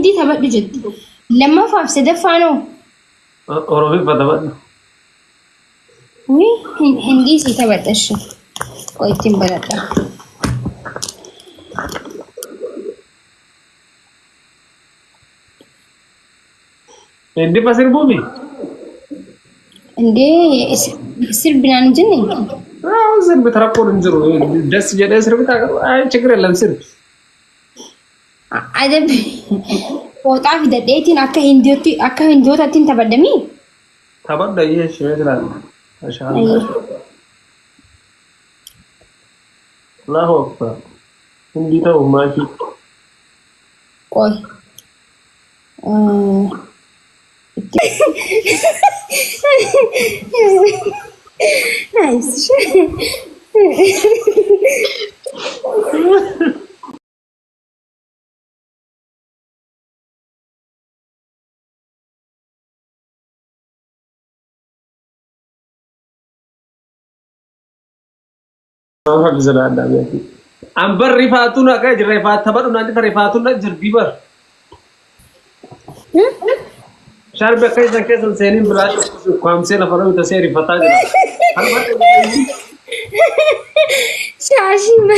هندي تبع بجد لما فاف سدفانو أوروبي بدأ وي هندي سي تبع تشو كويتين بلد هندي بس بومي عندي يصير بنان جنين زر بترقون انجرو دس جدا سر بتاع شكر لهم سر عدب وطاف دديتين أكا هنديوتي تين تبدمي تبدأ إيش مثلا ما شاء الله الله أكبر هندي تو ماشي كوي نايس ما في زمان دامي أمبر رفاتنا كأجر رفات تبرنا أنت رفاتنا جربي بر شارب كيسن سينين بلاش قام سينا فرو تسيري فتاجنا شاشي ما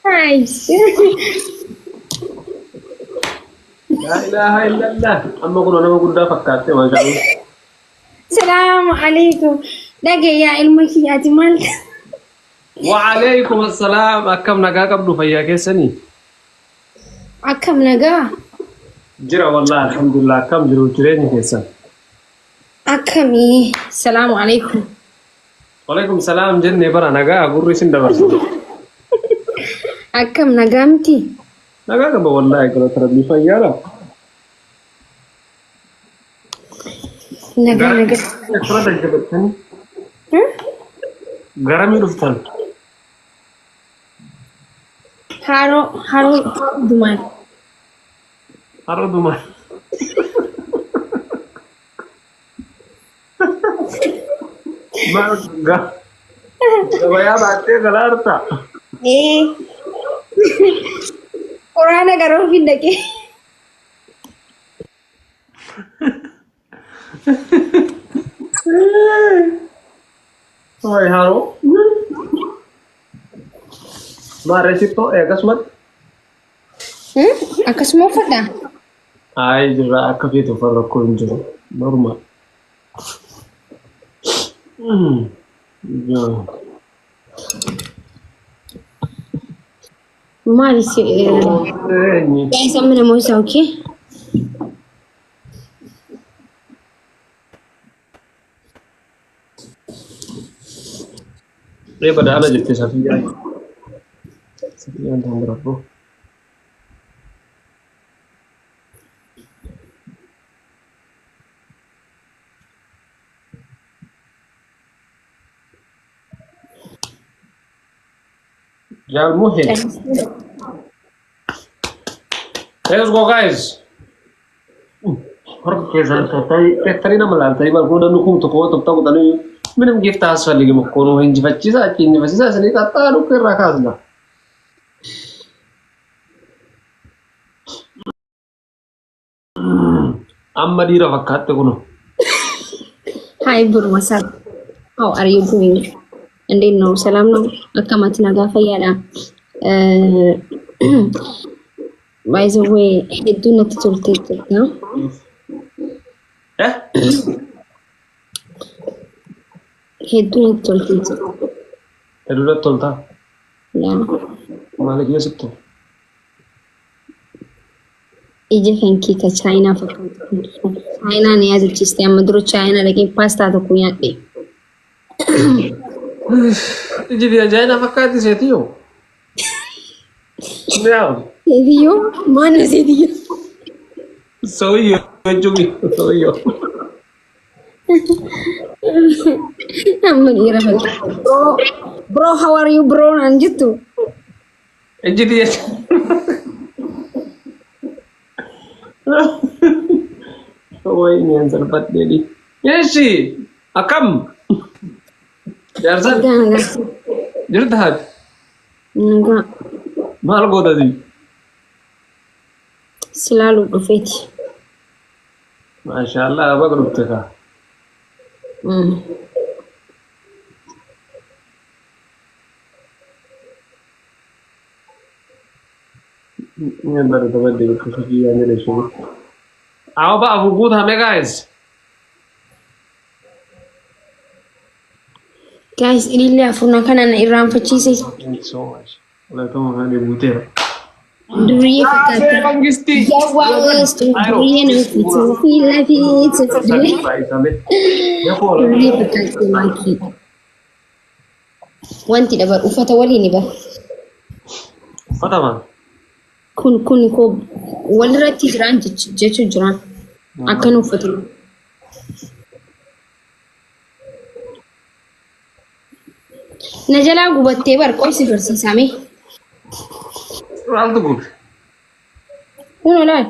نايس لا إله إلا الله أما كنا نقول دا فكرت ما شاء الله السلام عليكم دقي يا علمك يا جمال وعليكم السلام أكم نجا قبل فيا كيسني أكم نجا جرا والله الحمد لله كم جرو جريني كيسن أكمي السلام عليكم وعليكم السلام جنة برا نجا أقول ريسين دبر أكم نجامتي نجا قبل والله كنا تربي فيا لا نجا كنا تجربتني غرامي رفتن هارو دمان هارو دمان ما غا باتي غلارتا إيه قرآن كرو في دكي Hai haro ما رسيتو اكسمت أكسمو فدا اي جرا اكفيتو فرقو انجو نورمال ما لسه يعني سمنا موسى أوكي ये बड़ा ना जितने सफिया सफिया ढंग रखो यार मुहे let's go guys और कैसा था तरी ना मलाल तरी बार को डनु कुम तो को तब तक तनु ምንም ጊፍት አስፈልግም እኮ ነው እንጂ በጭዛ አጭኝ በጭዛ ስለጣጣ ነው ከራካዝና አማዲራ ፈካተ ነው ሃይ ብሩ ወሰብ how are you doing እንዴት ነው ሰላም ነው አከማት ነጋፋ ያላ by the way ሄዱነት ትልት ነው ሄዱነት ትልት ሄዱነት ትልታ ያ ማለት የስቶ ኢጀፈንኪ ከቻይና ፈካት ቻይና ነው ያዘች እስቲ አመድሮ ቻይና ለኪ ፓስታ ተኩኛ ዴ እጂ ቻይና ፈካት ሴትዮ ያው ሴትዮ ማን ሴትዮ ሰውዬው እጁጊ ሰውዬው አምን ይረፈል ብሮ how are you bro አንጅቱ እጂ ዲየ ወይ የሚያንዘርበት ዴሊ እሺ አከም ጃርዛ ጅርዳት Maal godhati? Silaalu dhufeeti. Maashaallah baga dhufte kaa. Ini baru dapat di kesucian ini semua. Apa aku buat hame guys? Guys, ilillee afurna kanaan irraanfachiise. Thank you so much. Oleh itu makan di butir. Duriye fakkaata. Mangisti. Yawwaas duriye namtichi fi lafiitti. Duriye fakkaatti maakii. Wanti dabar uffata waliin ni bara. Uffata maal? Kun koo walirratti jiraan jechuun jiraan. Akkan uffatu. Na jalaa gubattee bar qoysi barsiisame. Maaltu gube? Kun olaal.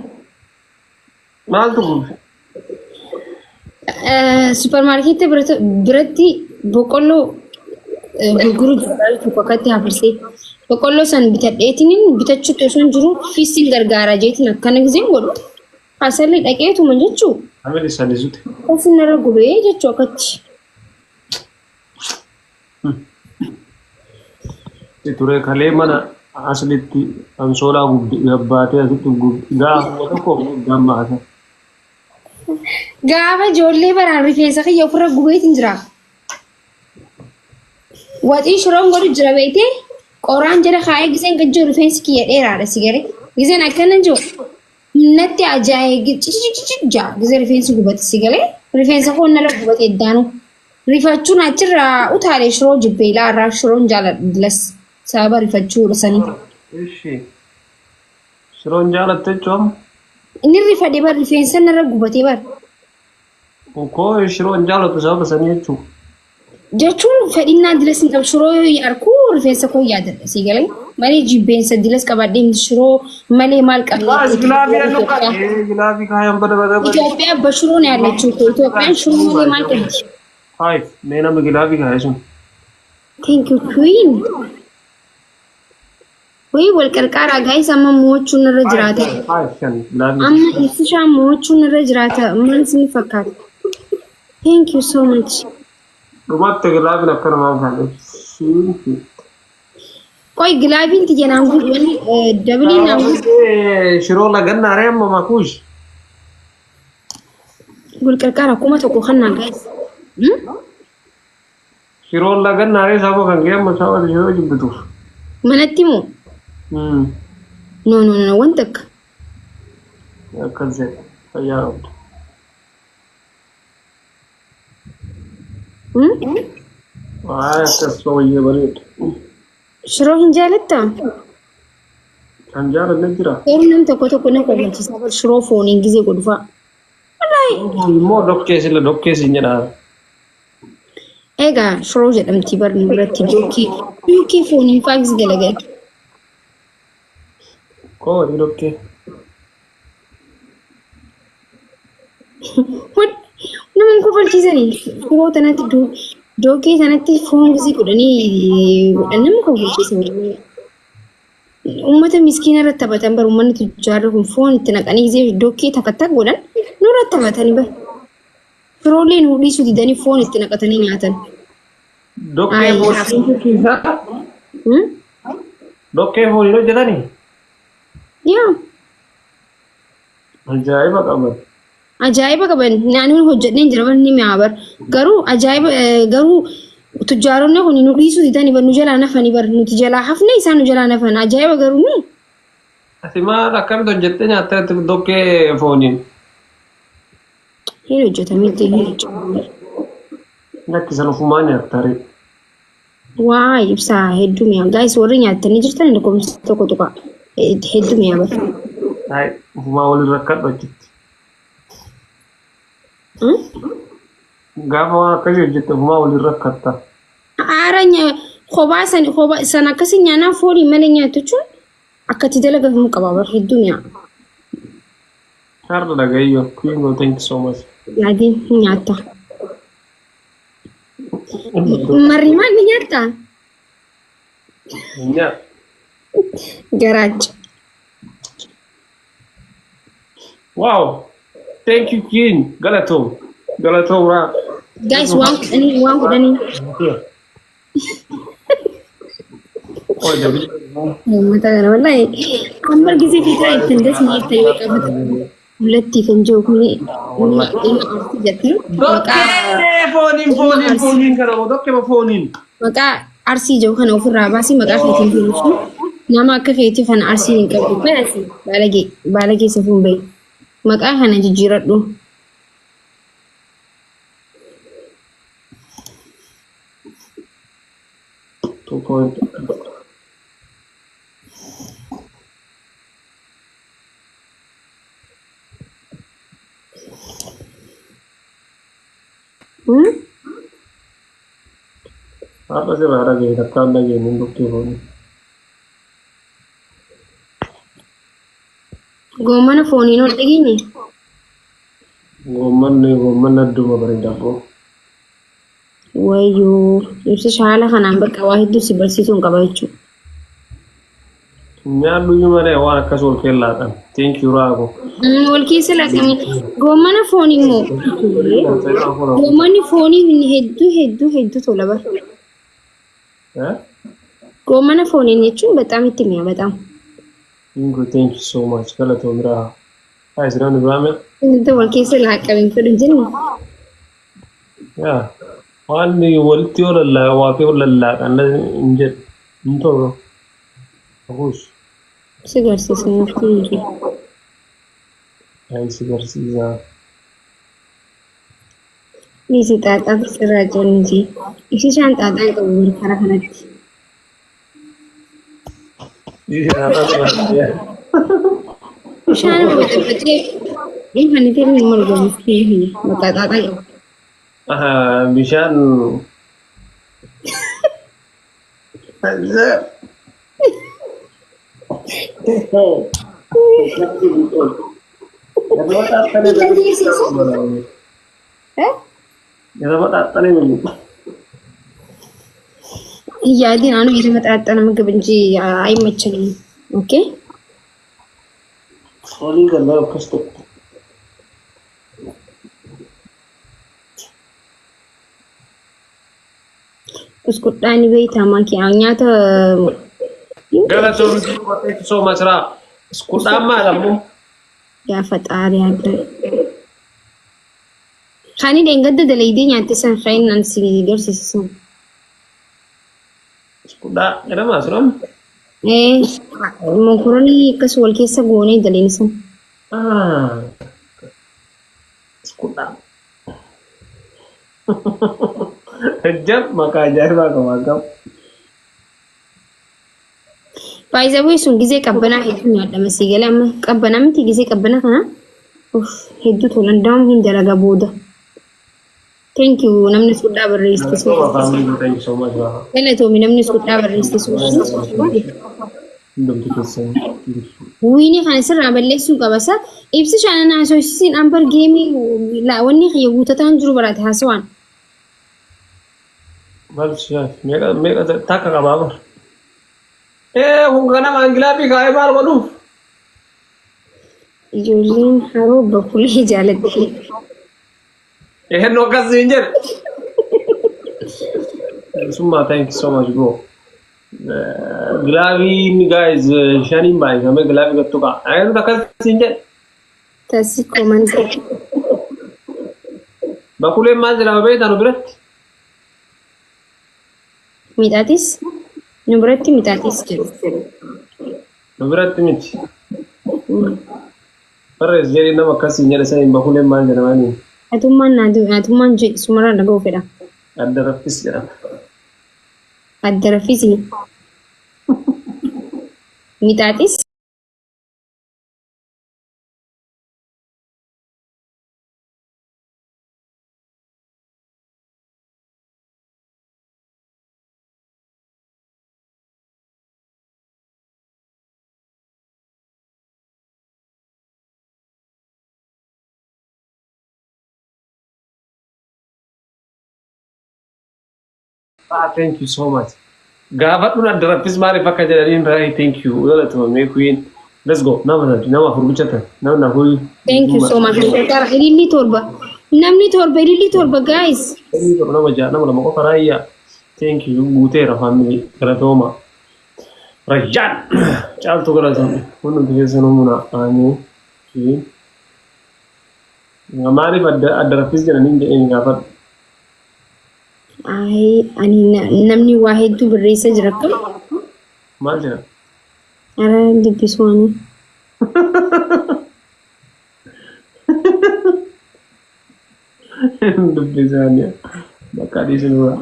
Maaltu gube? Supermarkeetii biratti boqqolloo gurguru tokko akkatti hafirsee boqqolloo san bitadheetiin bitachuutti osoo hin jiru fiistiin gargaara jeetiin akkana giseen godhu asalli dhaqeetuma jechuu. Ameen isaanii sute. Qofi narra gubee jechuu akkatti. Ture kalee mana aslitti ansoolaa gabbaatee asitti gaafa tokko gammaata. Gaafa ijoollee baraan rifeensa kiyya ofirra gubeetiin jira. Waxii shiroon godhu jira beektee qoraan jala kaayee giseen gajjoo rifeensi kiyya dheeraadha si garee. Giseen akkana jiru natti ajaa'ee jaa gisee rifeensi gubate si galee rifeensa koo nala gubate eddaanu. Rifachuun achirraa utaalee shiroo jibbee ilaarraa shiroon jaaladhilas sababa rifachuudha sanii. Ishi shiroon jaalatte jechuun? Inni rifadhe bar rifeensa narra gubatee bar. Koo shiroon jaalatu sababa sanii jechuudha. Jechuun fedhinnaa dilas hin qabu shiroo arku rifeensa koo yaadadha si galee malee jibbeensa dilas qabadhee shiroo malee maal qabna. Gilaabii kaayaan bada. Itoophiyaa abba shiroo na yaadachuu koo Itoophiyaan shiroo malee maal qabdi. Hai, mee nama gilaabii kaayee sun. Thank you queen. Wayii wal qarqaaraa gaa'is amma mo'achuun irra jiraata. Amma ibsishaan mo'achuun irra jiraata. Maal isin fakkaata? Thank you so much. Dhumatti gilaabiin akka namaa kaa'e. Qoy gilaabiin tiyya naan guutuun dabiliin naan guutuun. Shiroo lagannaa ree amma makuush. Wal qarqaaraa kuma tokko kan naan gaa'is. Shiroo lagannaa ree sababa kan ga'e amma sababa shiroo jibbituuf. Manatti moo? No, wanta akka. Akkas jedhe fayyaa qabdu. Waa akkas fooyyee bareedu. Shiroo hin jaalattaa? Kan jaalanne jira. Yeroo nam tokko na qofachiisa shiroo fooniin gisee godhufaa. Immoo dhokkee sila dhokkee siin jedhaa. Egaa shiroo jedhamti barni biratti dookii fooniin faa gisee galagala. Koo ni dhokkee. Namoonni kofalchiisanii shiroo tanatti dookii sanatti foon gisee godhanii nama kofalchiisanii. Uummata miskiina irratti taphatan bar uummanni tujjaarri kun foon itti naqanii gisee dookii takka godhan nurratti taphatanii bar. Shiroolee nu dhiisuu didanii foon itti naqatanii nyaatan. Dokkee foonii keessaa? Dokkee foonii hojjetanii? Yaa. Ajaa'iba qaban. Ajaa'iba qaban naannoon hojjetneen jira barni mi'aabar garuu ajaa'iba garuu tujjaaronni kun nu dhiisuu didanii bar nu jalaa nafanii bar nuti jalaa hafne isaan nu jalaa nafan ajaa'iba garuu ni. Ati maal akkamitti hojjettee nyaattee dokkee fooniin? Hin hojjetamee hin hojjetamee. Lakkisan ofumaa nyaattare. Waa ibsaa hedduu mi'a gaa'is warri nyaatanii jirtan lakkoofsa tokko tuqa hedduu mi'a bar. Hai ofumaa waliin rakkadhu achitti. Gaafa waan akkasii hojjette ofumaa waliin rakkatta. Aara kophaa sana akkasii nyaanaa foolii malee nyaatu jechuun akkatti dalagamu qaba bar hedduu mi'a. Har'a dhagayyoo Queen thank you so much. Yaadiin ni nyaatta. Marrimaan ni nyaatta. Garaacha. Wow. Thank you, Queen. Galatom. Galatom, ra. Guys, waan kudhanii. Oh, David. Uummata kana wallahi amma gisee fiigaa ittiin dasnii ta'ee qabata. Mul'atti kan jiru kun ilma arsii jettee maqaa arsii jiru kana ofirraa baasii maqaa keetiin filuuf nama akka keetii kana arsii hin qabdu kanasi baalagee safuun bahe maqaa kana jijjiiradhu. Apa sih bahasa gini? Tekan lagi untuk turun. Goomana fooniin ol dhageenye. Goman adduma bareedaa bro. Wayyoo ibsa shaala kanaan bakka waa hedduu si barsiisuun qaba jechuudha. Nyaadhu iyyuu malee waan akkas ol keellaadhaan. Thank you raago. Wal keessa laaqame goomana foonii immoo goomanni foonii hedduu tola bara. Goomana fooniin jechuun በጣም itti mi'a በጣም. Thank you so much. Galatoom raa. Haa isiraan Ibraahim. Inta wal keessa laaqame fedhu jenni. Yaa waan walitti yoo lallaa waa fi lallaaqan hin jedhu hin ta'u. Ahuus. Si garsiisa murtii. Haa si garsiisa. Isi xaaxaa sirraa jiranii isi shaan xaaxaa qabu karaa kanatti. Bishaan bakkattee kan itti ilmi margamu fi maqaa xaaxaa qabu. Bishaan. Yaadin anu የተመጣጠነ ምግብ እንጂ አይመቸኝም። ኦኬ ሶሊ ገለው ከስቶ उसको डानी बेटा मां की आन्याata ገለቶም ሶ መስራ እስኩ ዳማ ለሙ ያ ፈጣሪ ያለ ካኒ ደንገደ ደለይዴ ኛት ሰን ፋይናንስ ገርሲሰን Kuda, ada masuk Makaroni kesual keessa goonee daleenisan. Kuda. Hejab maka ajaib aku magam. Baay'ee sun gisee qabbanaa hedduu nyaadha masii galee amma qabbanaa miti gisee qabbana kana hedduu tolan daa'um hin dalaga booda. Thank you. Namni suudhaa barreessite Thank you so much. Galatoomi namni suudhaa barreessite Wiini kana sirraa balleessuu qabasa. Ibsi shaanana haasofsiisiin ambar geemii wanni xiyya guutataan jiru baraate haasawaan. Balshaa meeqa takka qabaa bar. Kun ganama angilaa fi kaa'ee maal godhuuf? Ijoolleen haroo bakkulee jaalatti. No kasih Summa, thank you so much, bro. Glavi guys, Shani Mai, kami Glavi ketuka. Ayo tak kasih Tasi komandan. Bakule mas rabe tanu berat. Mitatis? Nuberati mitatis jadi. Berat mit. Paras jadi nama kasih nyala saya bakule mas ramani. Atuman sumara na go feda. Ada rafis ya. Ada rafisi. Mitatis? Thank you so much. Gaafadhu na daraffis maaliif akka jedhaniin raayii thank you galatoomee queen let's go nama furguchatan nama huri Thank you so much. Ililli torba. Namni torba guys. nama ja'a nama lama qofa raayyaa thank you guuteera family galatooma rayyaan caaltu galatoome hundi keessanuu muna aanee maaliif adda raffis jedhaniin jedhanii gaafadhu. Ay, ani namni waa hedduu barreessaa jira akkam. Maal jedha? Ara dubbisuuni. Dubbisaani bakka dhiisinudha.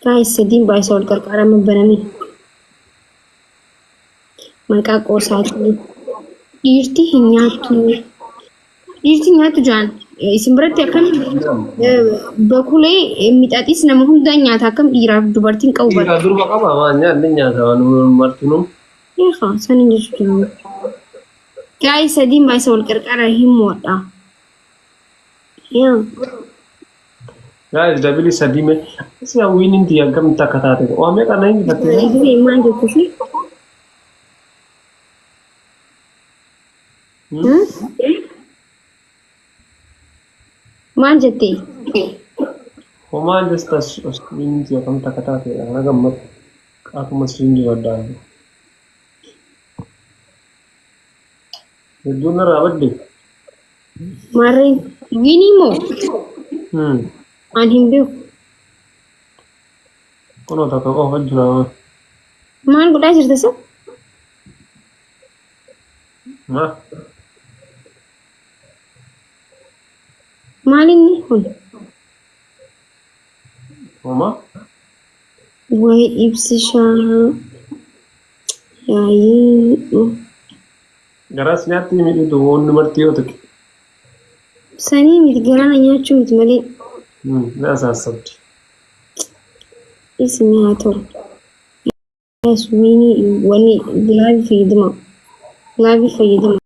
Guys, sadiin baay'isa wal qarqaarama baname. Maqaa qoosaati. Dhiirti hin nyaattu. Dhiirti nyaattu jaan. Isin biratti akkam bakulee mixaaxis nama hundaan nyaata akkam dhiiraaf dubartiin qabu bara. Dhiira durba qaba waan nyaanni nyaata waan martinuu. Eegaa sanin jechuudha. Gaa'ii sadiin baay'isa wal qarqara hin moodha. Yaa. Gaa'ii dabili sadii mee si hawwiin inti akkamitti akka taate waamee kana hin fattee. Eegaa maal jettusi? Maal jettee? Homaan jestas minti akkamitti akka taate ana gammadu akkuma siin jiwaddaa. Hedduun irraa badde. Maarreen winii moo? An hin beeku. Kunoo takka qofa jira. Maal godhaa jirta isa? Ma? Maal inni kun? Homa? Waa'ee ibsishaa yaa'ii. Garaas nyaatti miidhagdu waan marti yoo ta'e. Sanii miti garaana nyaachuu miti malee. Na saasabdi. Isin haa ta'u. Winii wanni gilaabii fayyadama.